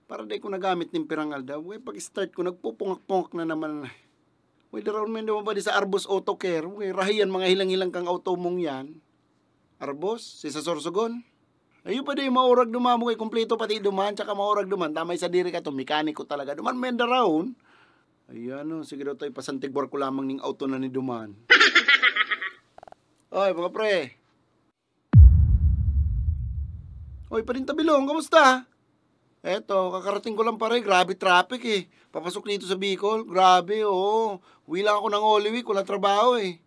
Para di ko nagamit ng pirangal daw. Uy, pag-start ko, nagpupungak-pungak na naman. Uy, daroon mo naman ba di sa Arbos Auto Care? Uy, rahiyan mga hilang-hilang kang auto mong yan. Arbos, si sa Sorsogon. Ayun pa di, maurag duman mo kay kumpleto pati duman, tsaka maurag duman. Tamay sa diri ka to, mekaniko talaga. Duman men daroon. Ayan o, sige daw tayo, pasantigbor ko lamang ning auto na ni duman. Oy, mga pre. Oy, Parintabilong, kamusta? Eto, kakarating ko lang pare, grabe traffic eh. Papasok dito sa Bicol, grabe, oo. Uwi lang ako ng Holy Week, wala trabaho eh.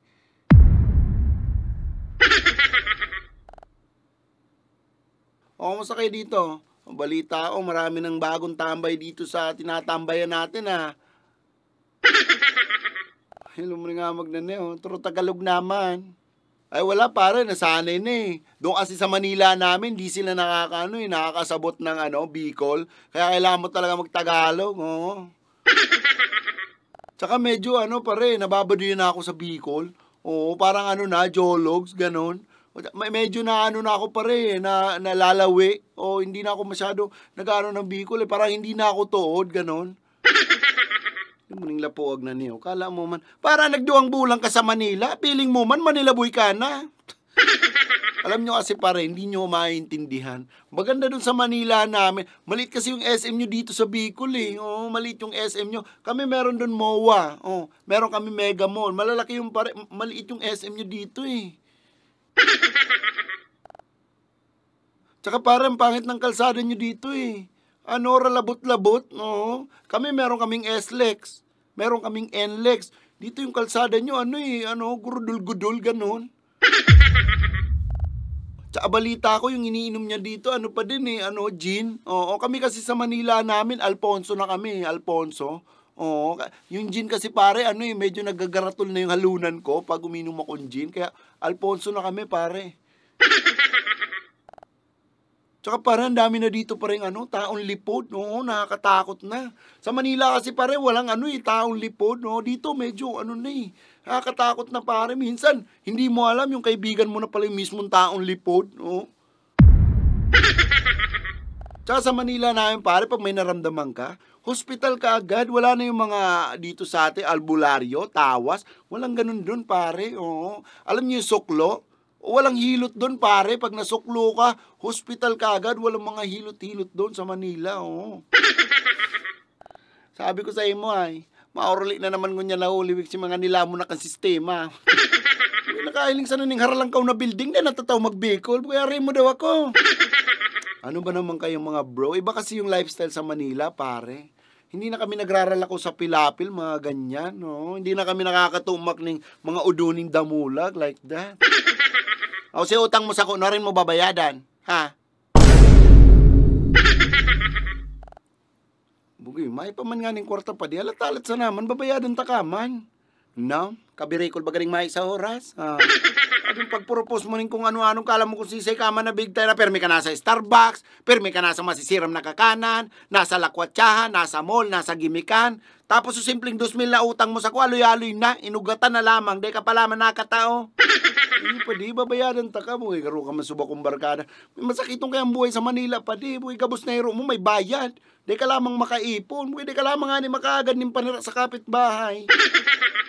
O, kamusta kayo dito? Ang balita ko, marami ng bagong tambay dito sa tinatambayan natin ah. Hello mo nga magnane, oh. Turo Tagalog naman. Ay wala pare, nasanay na eh. Doon kasi sa Manila namin, di sila nakakasabot ng Bicol. Kaya kailangan mo talaga mag-Tagalog, oh. Tsaka medyo pare, nababaduyan na ako sa Bicol. Oo, parang jologs, ganon. Medyo na ako pare, nalalawi. O hindi na ako masyado nag-ano ng Bicol eh. Parang hindi na ako tuod, ganon. Yung muning lapuag na niyo. Kala mo man, para nagduwang bulang ka sa Manila, piling mo man Manila boy ka na. Alam nyo kasi pare, hindi nyo maintindihan. Maganda dun sa Manila namin. Maliit kasi yung SM nyo dito sa Bicol eh. Oh, maliit yung SM nyo. Kami meron dun MOA. Oh, meron kami Mega Mall. Malalaki yung pare, maliit yung SM nyo dito eh. Tsaka parang pangit ng kalsada nyo dito eh. Labot-labot, no? Kami meron kaming S-Lex, meron kaming N-Lex. Dito yung kalsada nyo, gurudul-gudul, ganon. Tsaka balita ko, yung iniinom niya dito, pa din eh, gin. Oo, kami kasi sa Manila namin, Alfonso na kami, Alfonso. Oo, yung gin kasi pare, medyo nagagaratol na yung halunan ko pag uminom akong gin. Kaya, Alfonso na kami, pare. Tsaka parang dami na dito pa rin taong lipod, no? Nakakatakot na. Sa Manila kasi pare, walang taong lipod, no? Dito medyo nakakatakot na pare. Minsan, hindi mo alam yung kaibigan mo na pala yung mismong taong lipod, no? Tsaka sa Manila namin pare, pag may naramdaman ka, hospital ka agad. Wala na yung mga dito sa atin, albularyo, tawas. Walang ganun dun pare, oo. Alam niyo yung suklo? Walang hilot doon pare, pag nasuklo ka, hospital ka agad, walang mga hilot-hilot doon sa Manila, oh. Sabi ko sa imo ay, maurali na naman ngunya nahuliwik si mga nilamo na kan sistema. Nakailing sa naning haralang kaw na building na natataw magbikol, kaya rin mo daw ako. Ano ba naman kayong mga bro? Iba kasi yung lifestyle sa Manila pare. Hindi na kami nagraralako sa pilapil, mga ganyan, no? Hindi na kami nakakatumak ng mga uduning damulag like that. O si utang mo sa kuno rin mo babayadan, ha? Bugi, may paman nga ning kwarta pa di, alat-alat sa naman, babayadan ta ka man. No? Kabirikol ba galing may sa oras? Abing pagpropose mo rin kung ano-anong kala mo kung sisay ka man na big time na permi ka na sa Starbucks, permi ka na sa masisiram na kakanan, nasa lakwatsahan, nasa mall, nasa gimikan, tapos yung simpleng 2,000 na utang mo sa kualoy-aloy na, inugatan na lamang, di ka pala man nakatao. Hindi pa di, babayaran ta ka, buhay karo ka man subakong barkada. Masakitong kayang buhay sa Manila pa di, buhay kabos na hero mo, may bayad. Di ka lamang makaipon, buhay di ka lamang nga ni makaagad ng panira sa kapitbahay.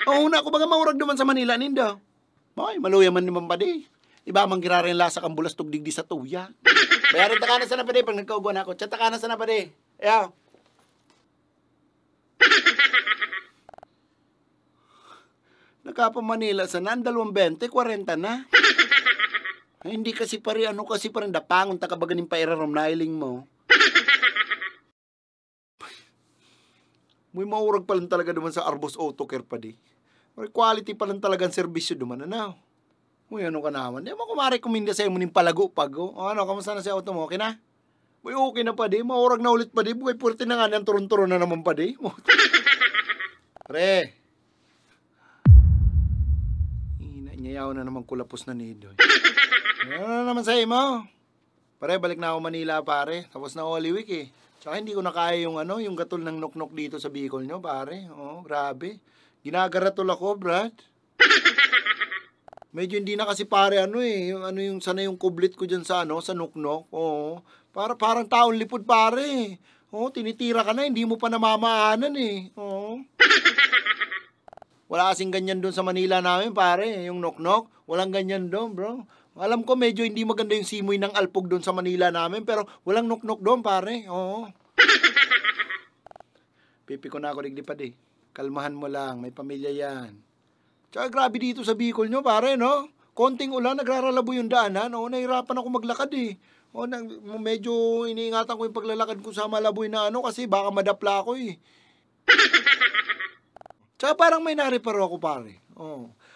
Oo na, ako baga maurag naman sa Manila ninda. Ay, maluya man naman pa di. Iba mang girarin lasa kang bulas tugdigdi sa tuya. Bayaran ta ka na sana pa di, pag nagkauguan ako, tsata ka na sana pa di. Ayaw. Nakapa Manila sa nan, 220, 40 na. Ay, hindi kasi pare, kasi parang dapangon, takabaganin pa irarom nailing mo. May maurag pa lang talaga naman sa Arbos Auto Care pa di. May quality pa lang talagang serbisyo naman, Uy, ka naman? Di mo kumarekomenda sa'yo mo ning palago-pago. O kamusta na si auto mo? Okay na? Uy, okay na pa di. Maurag na ulit pa di. Buhay purti na nga niyang turun-turun na naman pa di. Pre. Nyayaw na naman kulapos na nido. Ano naman sa'yo mo? Pare, balik na ako Manila pare. Tapos na Holy Week eh. Tsaka hindi ko na kaya yung yung gatol ng nok-nok dito sa Bicol nyo pare. Oh, grabe. Ginagaratol ako, Brad. Medyo hindi na kasi pare yung sana yung kublit ko dyan sa sa nok-nok. Oo. Parang taon lipod pare. Tinitira ka na, hindi mo pa namamaanan eh. Wala kasing ganyan doon sa Manila namin, pare. Yung knock-knock, walang ganyan doon, bro. Alam ko medyo hindi maganda yung simoy ng alpog doon sa Manila namin, pero walang knock-knock doon, pare. Pipi ko na ako diglipad eh. Kalmahan mo lang, may pamilya yan. Tsaka grabe dito sa Bicol nyo, pare, no? Konting ulan, nagraralabo yung daanan. Nahirapan ako maglakad eh. Medyo iniingatan ko yung paglalakad ko sa Malaboy na kasi baka madapla ako eh. Tsaka parang may nareparo ako, pare.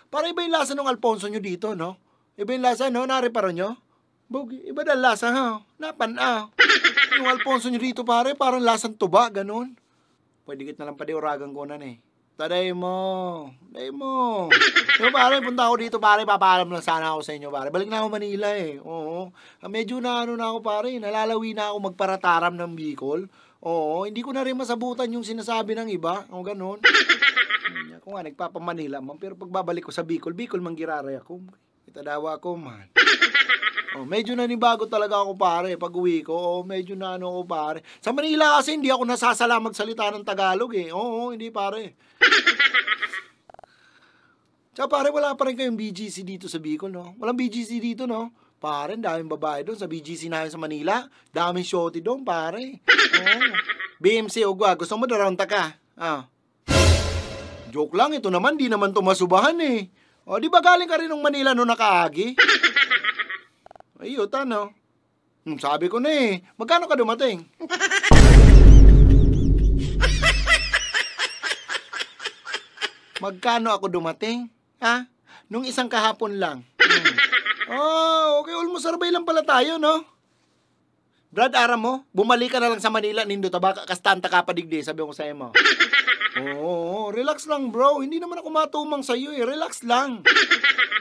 Parang iba yung lasa ng Alfonso nyo dito, no? Iba yung lasa, no? Nareparo nyo? Iba na lasa, ha? Yung Alfonso nyo dito, pare, parang lasang tuba, ganun. Pwede kit na lang pa di uragang ko na eh. Taday mo. Yung pare, punta ako dito, pare, papaalam lang sana ako sa inyo, pare. Balik na ako Manila eh. Medyo na ako, pare. Nalalawi na ako magparataram ng Bicol. Hindi ko na rin masabutan yung sinasabi ng iba. Ganun. Ako nga, nagpapamanila man. Pero pagbabalik ko sa Bicol manggiraray ako. Itadawa ako, man. Medyo nanibago talaga ako, pare. Pag uwi ko, medyo na ako, pare. Sa Manila kasi, hindi ako nasasala magsalita ng Tagalog eh. Hindi, pare. Tsaka, pare, wala pa rin kayong BGC dito sa Bicol, no? Walang BGC dito, no? Pare, daming babae doon sa BGC namin sa Manila. Daming shorty doon, pare. BMC, Ogwa, gusto mo daroon ta ka? Joke lang, ito naman, di naman tumasubahan eh. Di ba galing ka rin ng Manila no nakaagi? Ayun, no? Sabi ko na eh, magkano ka dumating? Magkano ako dumating? Nung isang kahapon lang. Okay, almost sarbay lang pala tayo, no? Brad, aram mo, bumalik ka na lang sa Manila, nindo tabaka, kastanta ka pa digdi, sabi ko sa'yo mo. Relax lang, bro. Hindi naman ako matumang sa'yo eh. Relax lang.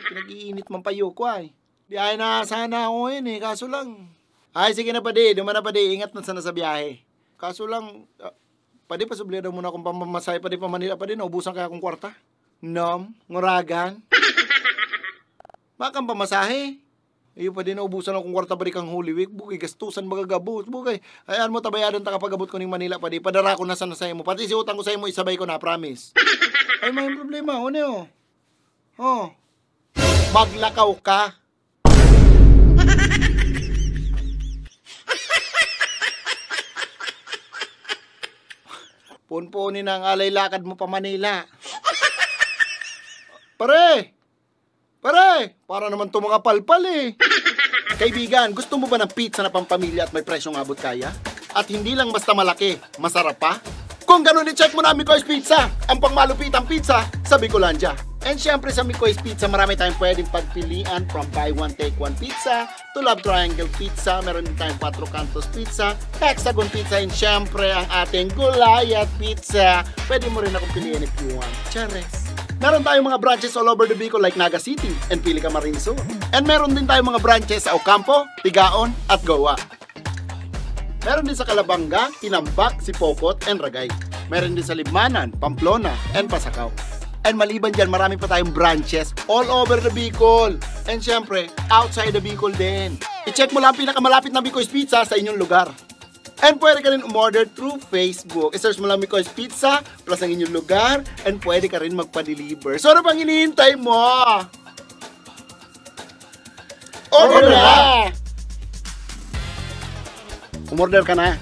Pinag-iinit man payo ko ay. Biyahe na sana ako ngayon eh. Kaso lang. Ay, sige na padi. Duman na padi. Ingat na sana sa biyahe. Kaso lang, padi pasublihan muna akong pamamasay. Padi pa Manila padi. Naubusan kaya akong kwarta. Nguragan. Bakang pamasahe. Iyo pa din naubusan akong kwarta padi kang Holy Week. Bukay, gastusan magagabot. Bukay, ayan mo tabayadan ta kapag abot ko ng Manila padi. Padara ko na sana sa'yo mo. Pati si utang ko sa'yo mo, isabay ko na, promise. Ay, may problema. Maglakaw ka. Punpunin ang alay lakad mo pa Manila. Pare, para naman ito mga palpal eh. Kaibigan, gusto mo ba ng pizza na pampamilya at may presyong abot kaya? At hindi lang basta malaki, masarap pa? Kung ganun, i-check mo na Mikoy's Pizza, ang pangmalupitang pizza sa Bicolandia. And syempre sa Mikoy's Pizza, marami tayong pwedeng pagpilian from buy one, take one pizza, to Love Triangle Pizza, meron din tayong 4 Cantos Pizza, Hexagon Pizza, and syempre ang ating Gulayat Pizza. Pwede mo rin akong piliin if you want. Chares! Meron tayong mga branches all over the Bicol like Naga City and Pilica Marinso. And meron din tayong mga branches sa Ocampo, Tigaon at Goa. Meron din sa Calabanga, Tinambak, Sipokot and Ragay. Meron din sa Libmanan, Pamplona and Pasacao. And maliban dyan, marami pa tayong branches all over the Bicol. And syempre, outside the Bicol din. I-check mo lang pinakamalapit na Mikoy's Pizza sa inyong lugar. And pwede ka rin umorder through Facebook. I-search mo lang Mikoy's Pizza plus ang inyong lugar and pwede ka rin magpa-deliver. So ano pang hinihintay mo? Order na! Umorder ka na.